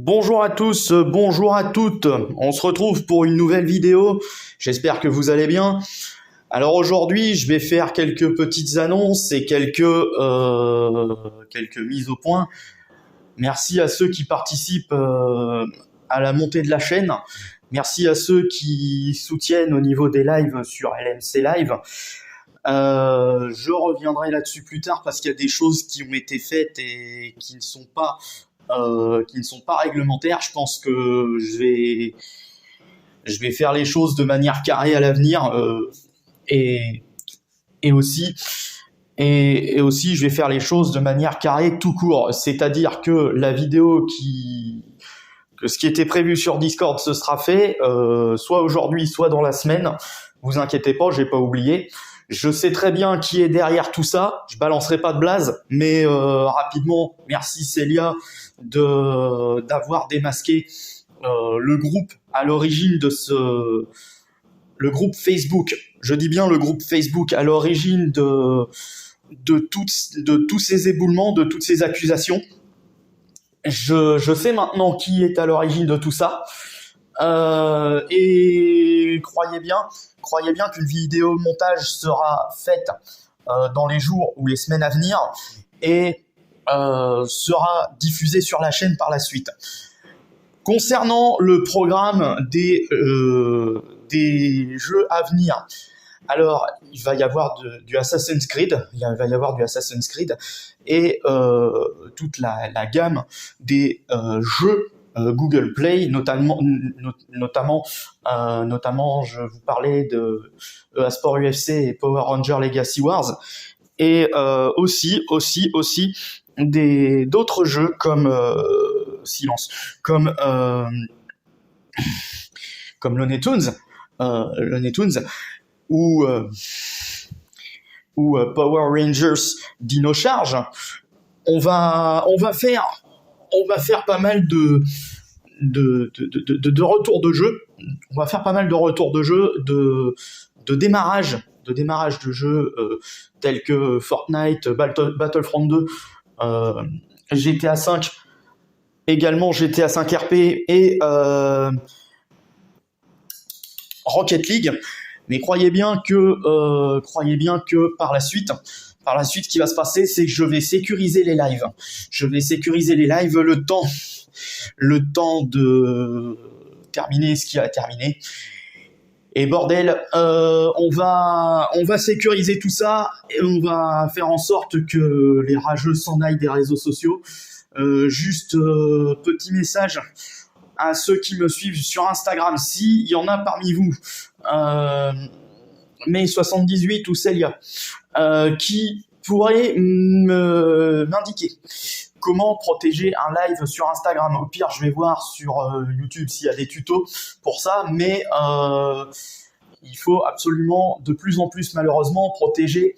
Bonjour à tous, bonjour à toutes. On se retrouve pour une nouvelle vidéo. J'espère que vous allez bien. Alors aujourd'hui, je vais faire quelques petites annonces et quelques mises au point. Merci à ceux qui participent à la montée de la chaîne. Merci à ceux qui soutiennent au niveau des lives sur LMC Live. Je reviendrai là-dessus plus tard parce qu'il y a des choses qui ont été faites et qui ne sont pas réglementaires. Je pense que je vais faire les choses de manière carrée à l'avenir et aussi je vais faire les choses de manière carrée tout court. C'est-à-dire que ce qui était prévu sur Discord, ce sera fait soit aujourd'hui, soit dans la semaine. Vous inquiétez pas, j'ai pas oublié. Je sais très bien qui est derrière tout ça. Je balancerai pas de blaze, mais rapidement, merci Célia d'avoir démasqué le groupe à l'origine le groupe Facebook. Je dis bien le groupe Facebook à l'origine de tous ces éboulements, de toutes ces accusations. Je sais maintenant qui est à l'origine de tout ça. Et croyez bien qu'une vidéo montage sera faite dans les jours ou les semaines à venir et sera diffusée sur la chaîne par la suite. Concernant le programme des jeux à venir, alors il va y avoir du Assassin's Creed, et toute la gamme des jeux Google Play, notamment je vous parlais de Sport UFC et Power Ranger Legacy Wars, et aussi d'autres jeux comme comme Looney Tunes ou Power Rangers Dino Charge. On va faire pas mal de retours de jeu. On va faire pas mal de retours de jeu, de démarrage de jeux tels que Fortnite, Battlefront 2, GTA 5, également GTA 5 RP et Rocket League. Mais croyez bien que par la suite, ce qui va se passer, c'est que je vais sécuriser les lives. Le temps de terminer ce qui a terminé. Et bordel, on va sécuriser tout ça et on va faire en sorte que les rageux s'en aillent des réseaux sociaux. Petit message à ceux qui me suivent sur Instagram, s'il y en a parmi vous, May78 ou Célia, qui pourrait m'indiquer comment protéger un live sur Instagram. Au pire, je vais voir sur YouTube s'il y a des tutos pour ça, mais il faut absolument de plus en plus malheureusement protéger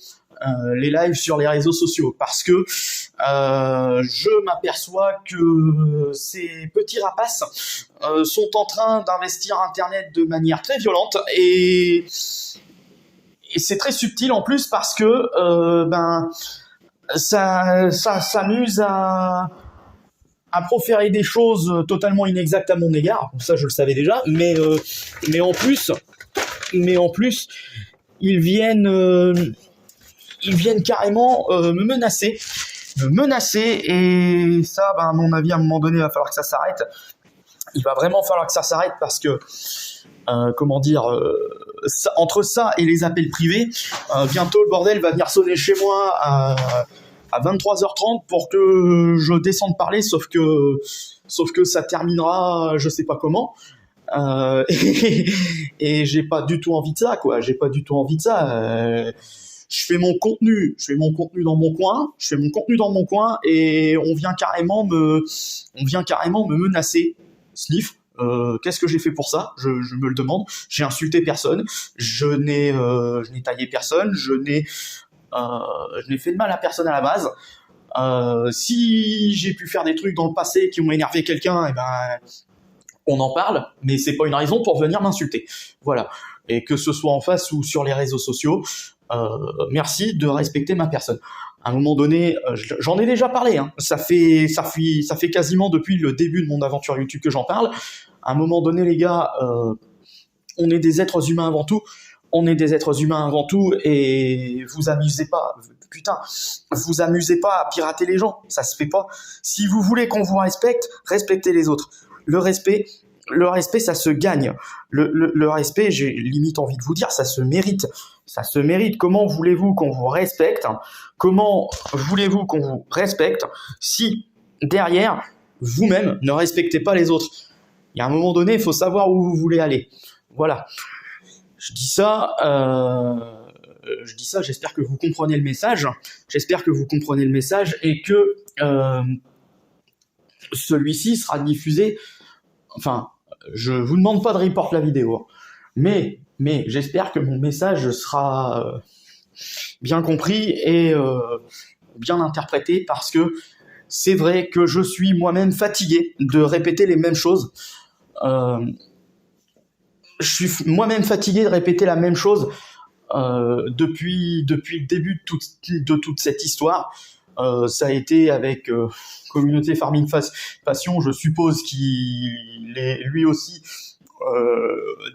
les lives sur les réseaux sociaux, parce que je m'aperçois que ces petits rapaces sont en train d'investir Internet de manière très violente, et c'est très subtil en plus, parce que ça s'amuse à proférer des choses totalement inexactes à mon égard. Ça, je le savais déjà, mais en plus ils viennent carrément me menacer, et ça, à mon avis, à un moment donné, il va falloir que ça s'arrête. Il va vraiment falloir que ça s'arrête, parce que entre ça et les appels privés, bientôt le bordel va venir sonner chez moi à 23h30 pour que je descende parler, sauf que ça terminera je sais pas comment. Et j'ai pas du tout envie de ça, quoi. Je fais mon contenu dans mon coin, et on vient carrément me menacer. Sniff, qu'est-ce que j'ai fait pour ça? Je me le demande. J'ai insulté personne, je n'ai taillé personne, je n'ai fait de mal à personne à la base. Si j'ai pu faire des trucs dans le passé qui ont énervé quelqu'un, on en parle, mais c'est pas une raison pour venir m'insulter. Voilà. Et que ce soit en face ou sur les réseaux sociaux, merci de respecter ma personne. À un moment donné, j'en ai déjà parlé, hein. Ça fait quasiment depuis le début de mon aventure YouTube que j'en parle. À un moment donné, les gars, on est des êtres humains avant tout. On est des êtres humains avant tout, et vous amusez pas, putain, vous amusez pas à pirater les gens, ça se fait pas. Si vous voulez qu'on vous respecte, respectez les autres. Le respect, ça se gagne. Le respect, j'ai limite envie de vous dire, ça se mérite. Ça se mérite. Comment voulez-vous qu'on vous respecte ? Comment voulez-vous qu'on vous respecte si derrière, vous-même, ne respectez pas les autres ? Il y a un moment donné, il faut savoir où vous voulez aller. Voilà. Je dis ça, j'espère que vous comprenez le message. J'espère que vous comprenez le message et que celui-ci sera diffusé. Enfin, je vous demande pas de report la vidéo, mais j'espère que mon message sera bien compris et bien interprété, parce que c'est vrai que je suis moi-même fatigué de répéter les mêmes choses. Je suis moi-même fatigué de répéter la même chose depuis le début de toute cette histoire. Ça a été avec Communauté Farming Passion, je suppose qu'il est lui aussi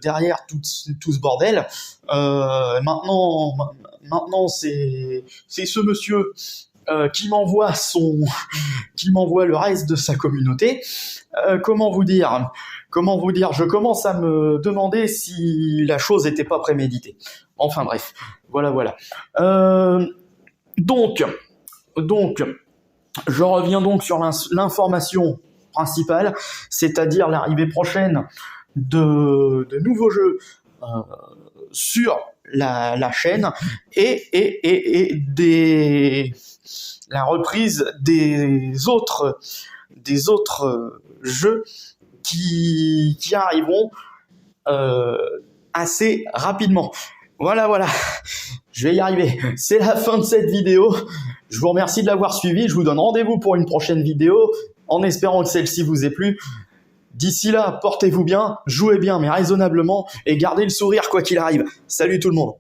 derrière tout ce bordel. Maintenant c'est ce monsieur qui m'envoie le reste de sa communauté. Comment vous dire, je commence à me demander si la chose n'était pas préméditée. Enfin bref, voilà. Donc, je reviens donc sur l'information principale, c'est-à-dire l'arrivée prochaine de nouveaux jeux sur la chaîne et la reprise des autres jeux qui arriveront assez rapidement. Voilà, je vais y arriver. C'est la fin de cette vidéo. Je vous remercie de l'avoir suivi. Je vous donne rendez-vous pour une prochaine vidéo, en espérant que celle-ci vous ait plu. D'ici là, portez-vous bien, jouez bien mais raisonnablement, et gardez le sourire quoi qu'il arrive. Salut tout le monde.